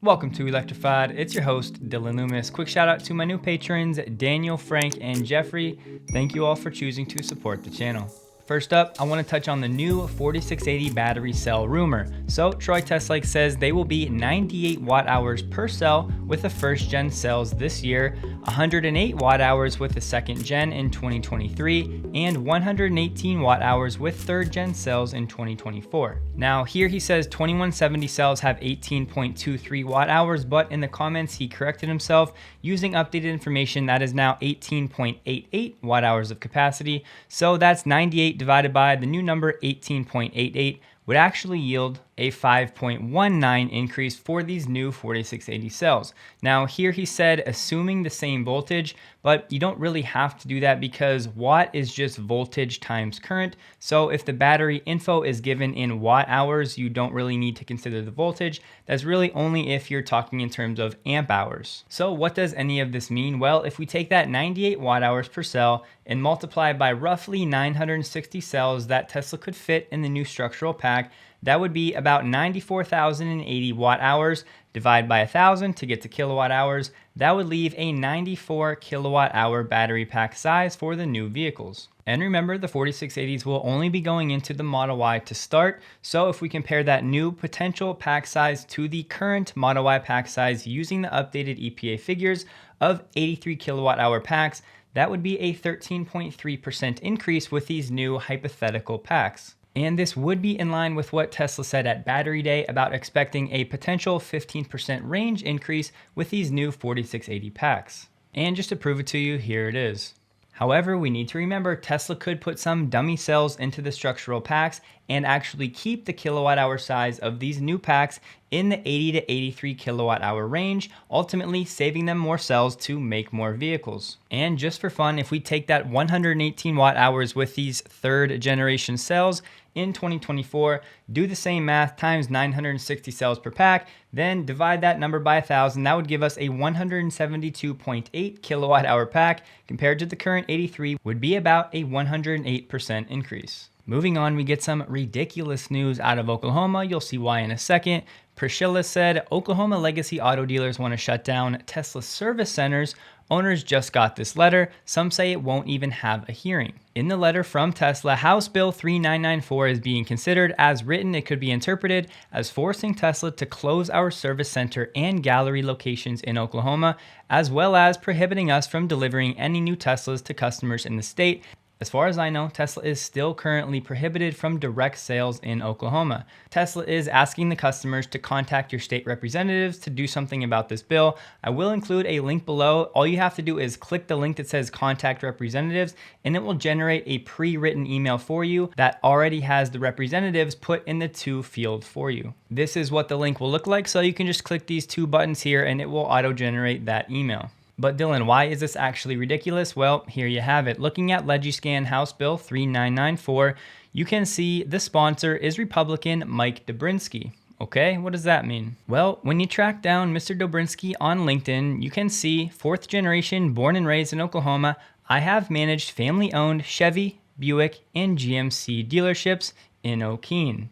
Welcome to Electrified. It's your host, Dylan Loomis. Quick shout out to my new patrons, Daniel, Frank, and Jeffrey. Thank you all for choosing to support the channel. First up, I want to touch on the new 4680 battery cell rumor. So Troy Teslike says they will be 98 watt hours per cell with the first gen cells this year, 108 watt hours with the second gen in 2023, and 118 watt hours with third gen cells in 2024. Now here he says 2170 cells have 18.23 watt hours, but in the comments he corrected himself using updated information that is now 18.88 watt hours of capacity. So that's 98 divided by the new number 18.88 would actually yield a 5.19 increase for these new 4680 cells. Now here he said assuming the same voltage, but you don't really have to do that because watt is just voltage times current. So if the battery info is given in watt hours, you don't really need to consider the voltage. That's really only if you're talking in terms of amp hours. So what does any of this mean? Well, if we take that 98 watt hours per cell and multiply by roughly 960 cells that Tesla could fit in the new structural pack, that would be about 94,080 watt hours. Divide by 1,000 to get to kilowatt hours. That would leave a 94 kilowatt hour battery pack size for the new vehicles. And remember, the 4680s will only be going into the Model Y to start. So if we compare that new potential pack size to the current Model Y pack size using the updated EPA figures of 83 kilowatt hour packs, that would be a 13.3% increase with these new hypothetical packs. And this would be in line with what Tesla said at Battery Day about expecting a potential 15% range increase with these new 4680 packs. And just to prove it to you, here it is. However, we need to remember Tesla could put some dummy cells into the structural packs and actually keep the kilowatt hour size of these new packs in the 80 to 83 kilowatt hour range, ultimately saving them more cells to make more vehicles. And just for fun, if we take that 118 watt hours with these third generation cells in 2024, do the same math times 960 cells per pack, then divide that number by 1,000, that would give us a 172.8 kilowatt hour pack compared to the current 83 would be about a 108% increase. Moving on, we get some ridiculous news out of Oklahoma. You'll see why in a second. Priscilla said, Oklahoma legacy auto dealers want to shut down Tesla service centers. Owners just got this letter. Some say it won't even have a hearing. In the letter from Tesla, House Bill 3994 is being considered. As written, it could be interpreted as forcing Tesla to close our service center and gallery locations in Oklahoma, as well as prohibiting us from delivering any new Teslas to customers in the state. As far as I know, Tesla is still currently prohibited from direct sales in Oklahoma. Tesla is asking the customers to contact your state representatives to do something about this bill. I will include a link below. All you have to do is click the link that says contact representatives, and it will generate a pre-written email for you that already has the representatives put in the to field for you. This is what the link will look like, so you can just click these two buttons here and it will auto-generate that email. But Dylan, why is this actually ridiculous? Well, here you have it. Looking at Legiscan House Bill 3994, you can see the sponsor is Republican Mike Dobrinsky. Okay, what does that mean? Well, when you track down Mr. Dobrinsky on LinkedIn, you can see fourth generation, born and raised in Oklahoma. I have managed family-owned Chevy, Buick, and GMC dealerships in Okeen.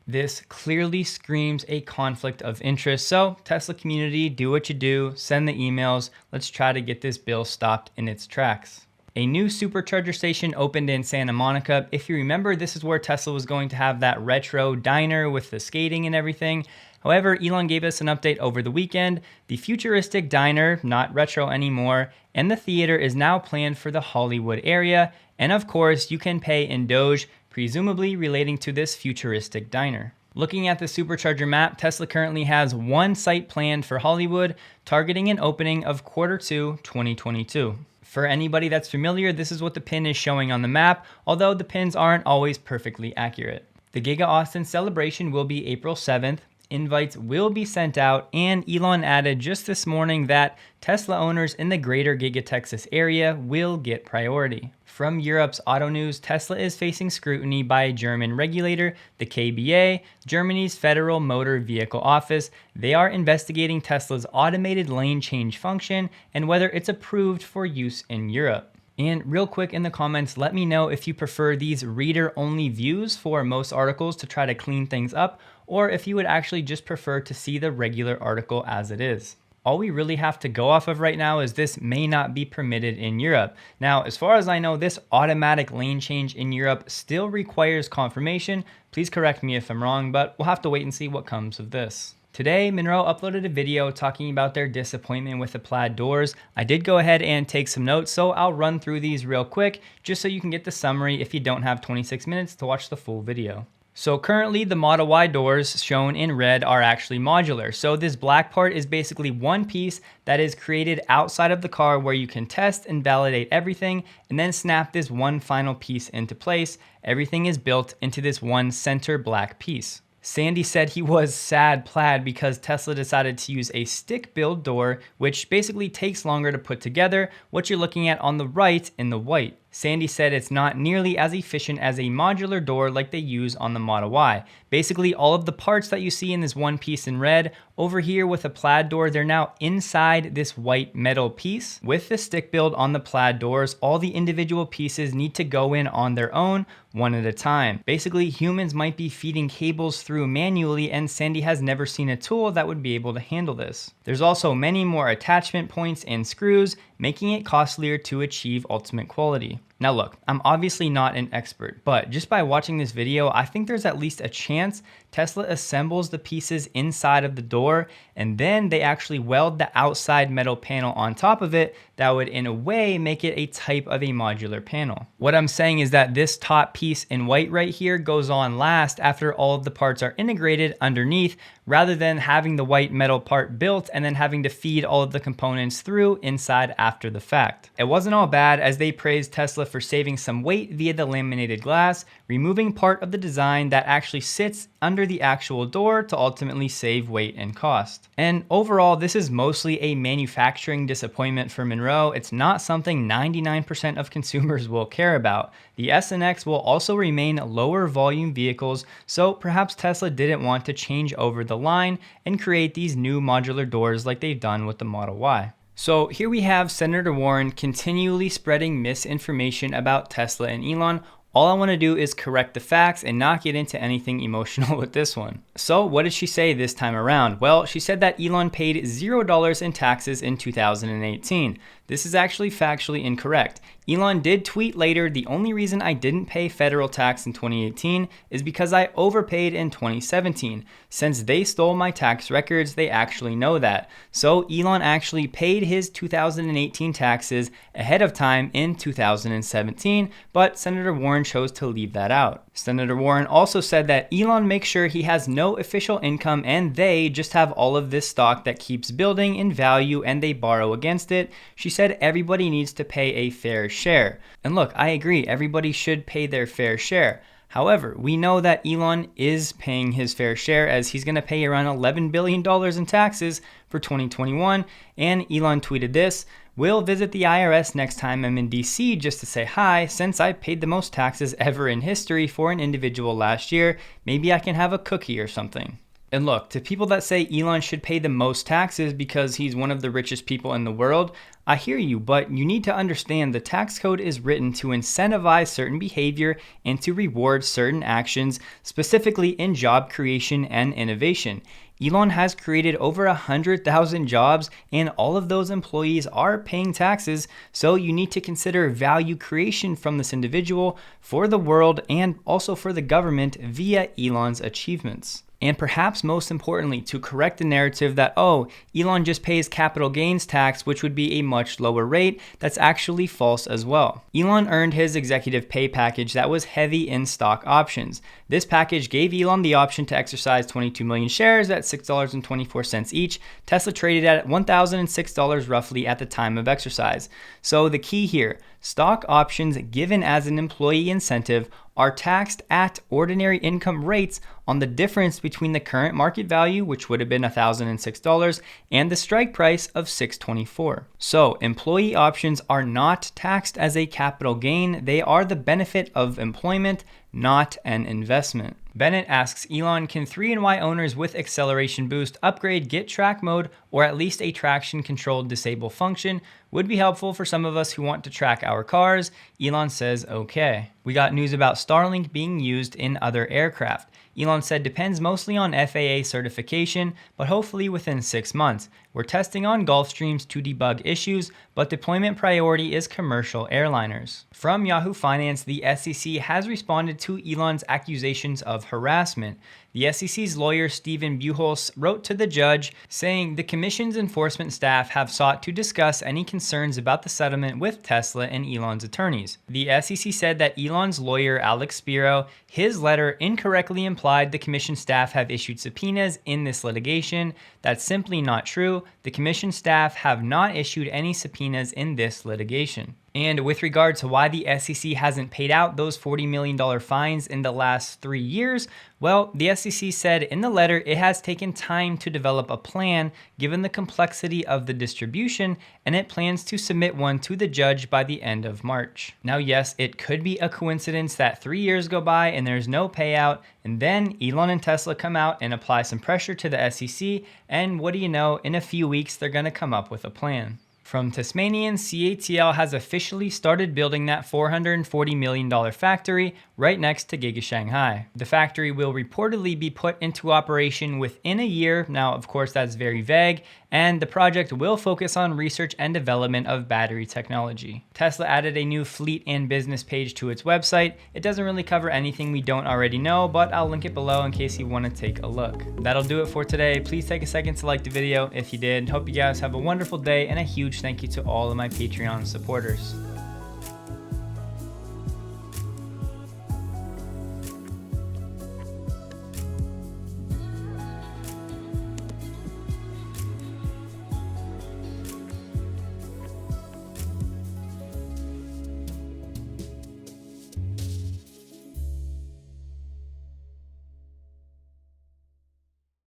This clearly screams a conflict of interest. So Tesla community, do what you do, send the emails. Let's try to get this bill stopped in its tracks. A new supercharger station opened in Santa Monica. If you remember, this is where Tesla was going to have that retro diner with the skating and everything. However, Elon gave us an update over the weekend. The futuristic diner, not retro anymore, and the theater is now planned for the Hollywood area. And of course, you can pay in Doge, presumably relating to this futuristic diner. Looking at the supercharger map, Tesla currently has one site planned for Hollywood, targeting an opening of Q2 2022. For anybody that's familiar, this is what the pin is showing on the map, although the pins aren't always perfectly accurate. The Giga Austin celebration will be April 7th. Invites will be sent out, and Elon added just this morning that Tesla owners in the greater Giga Texas area will get priority. From Europe's Auto News, Tesla is facing scrutiny by a German regulator, the KBA, Germany's Federal Motor Vehicle Office. They are investigating Tesla's automated lane change function and whether it's approved for use in Europe. And real quick in the comments, let me know if you prefer these reader-only views for most articles to try to clean things up, or if you would actually just prefer to see the regular article as it is. All we really have to go off of right now is this may not be permitted in Europe. Now, as far as I know, this automatic lane change in Europe still requires confirmation. Please correct me if I'm wrong, but we'll have to wait and see what comes of this. Today, Munro uploaded a video talking about their disappointment with the Plaid doors. I did go ahead and take some notes, so I'll run through these real quick just so you can get the summary if you don't have 26 minutes to watch the full video. So currently the Model Y doors shown in red are actually modular. So this black part is basically one piece that is created outside of the car where you can test and validate everything and then snap this one final piece into place. Everything is built into this one center black piece. Sandy said he was sad Plaid because Tesla decided to use a stick build door, which basically takes longer to put together, what you're looking at on the right in the white. Sandy said it's not nearly as efficient as a modular door like they use on the Model Y. Basically, all of the parts that you see in this one piece in red, over here with a Plaid door, they're now inside this white metal piece. With the stick build on the Plaid doors, all the individual pieces need to go in on their own, one at a time. Basically, humans might be feeding cables through manually, and Sandy has never seen a tool that would be able to handle this. There's also many more attachment points and screws, making it costlier to achieve ultimate quality. Now look, I'm obviously not an expert, but just by watching this video, I think there's at least a chance Tesla assembles the pieces inside of the door and then they actually weld the outside metal panel on top of it that would in a way make it a type of a modular panel. What I'm saying is that this top piece in white right here goes on last after all of the parts are integrated underneath, rather than having the white metal part built and then having to feed all of the components through inside after the fact. It wasn't all bad, as they praised Tesla for saving some weight via the laminated glass, removing part of the design that actually sits under the actual door to ultimately save weight and cost. And overall, this is mostly a manufacturing disappointment for Munro. It's not something 99% of consumers will care about. The S and X will also remain lower volume vehicles, so perhaps Tesla didn't want to change over the line and create these new modular doors like they've done with the Model Y. So here we have Senator Warren continually spreading misinformation about Tesla and Elon. All I want to do is correct the facts and not get into anything emotional with this one. So what did she say this time around? Well, she said that Elon paid $0 in taxes in 2018. This is actually factually incorrect. Elon did tweet later, the only reason I didn't pay federal tax in 2018 is because I overpaid in 2017. Since they stole my tax records, they actually know that. So Elon actually paid his 2018 taxes ahead of time in 2017, but Senator Warren chose to leave that out. Senator Warren also said that Elon makes sure he has no official income and they just have all of this stock that keeps building in value and they borrow against it. She said everybody needs to pay a fair share. And look, I agree, everybody should pay their fair share. However, we know that Elon is paying his fair share, as he's going to pay around $11 billion in taxes for 2021. And Elon tweeted this: "We'll visit the IRS next time I'm in DC just to say hi. Since I paid the most taxes ever in history for an individual last year, maybe I can have a cookie or something." And look, to people that say Elon should pay the most taxes because he's one of the richest people in the world, I hear you, but you need to understand the tax code is written to incentivize certain behavior and to reward certain actions, specifically in job creation and innovation. Elon has created over 100,000 jobs and all of those employees are paying taxes, so you need to consider value creation from this individual for the world and also for the government via Elon's achievements. And perhaps most importantly, to correct the narrative that, oh, Elon just pays capital gains tax, which would be a much lower rate, that's actually false as well. Elon earned his executive pay package that was heavy in stock options. This package gave Elon the option to exercise 22 million shares at $6.24 each. Tesla traded at $1,006 roughly at the time of exercise. So the key here, stock options given as an employee incentive are taxed at ordinary income rates on the difference between the current market value, which would have been $1,006, and the strike price of $6.24. So employee options are not taxed as a capital gain. They are the benefit of employment, not an investment. Bennett asks Elon, can 3Y owners with acceleration boost upgrade Get track mode or at least a traction controlled disable function? Would be helpful for some of us who want to track our cars. Elon says okay. We got news about Starlink being used in other aircraft. Elon said depends mostly on FAA certification, but hopefully within 6 months. We're testing on Gulfstreams to debug issues, but deployment priority is commercial airliners. From Yahoo Finance, the SEC has responded to Elon's accusations of harassment. The SEC's lawyer Stephen Buchholz wrote to the judge saying the commission's enforcement staff have sought to discuss any concerns about the settlement with Tesla and Elon's attorneys. The SEC said that Elon's lawyer Alex Spiro, his letter incorrectly implied the commission staff have issued subpoenas in this litigation. That's simply not true. The commission staff have not issued any subpoenas in this litigation. And with regard to why the SEC hasn't paid out those $40 million fines in the last 3 years, well, the SEC said in the letter it has taken time to develop a plan given the complexity of the distribution, and it plans to submit one to the judge by the end of March. Now, yes, it could be a coincidence that 3 years go by and there's no payout, and then Elon and Tesla come out and apply some pressure to the SEC, and what do you know, in a few weeks they're gonna come up with a plan. From Tasmanian, CATL has officially started building that $440 million factory right next to Giga Shanghai. The factory will reportedly be put into operation within a year. Now, of course, that's very vague, and the project will focus on research and development of battery technology. Tesla added a new fleet and business page to its website. It doesn't really cover anything we don't already know, but I'll link it below in case you want to take a look. That'll do it for today. Please take a second to like the video if you did. Hope you guys have a wonderful day, and a huge thank you to all of my Patreon supporters.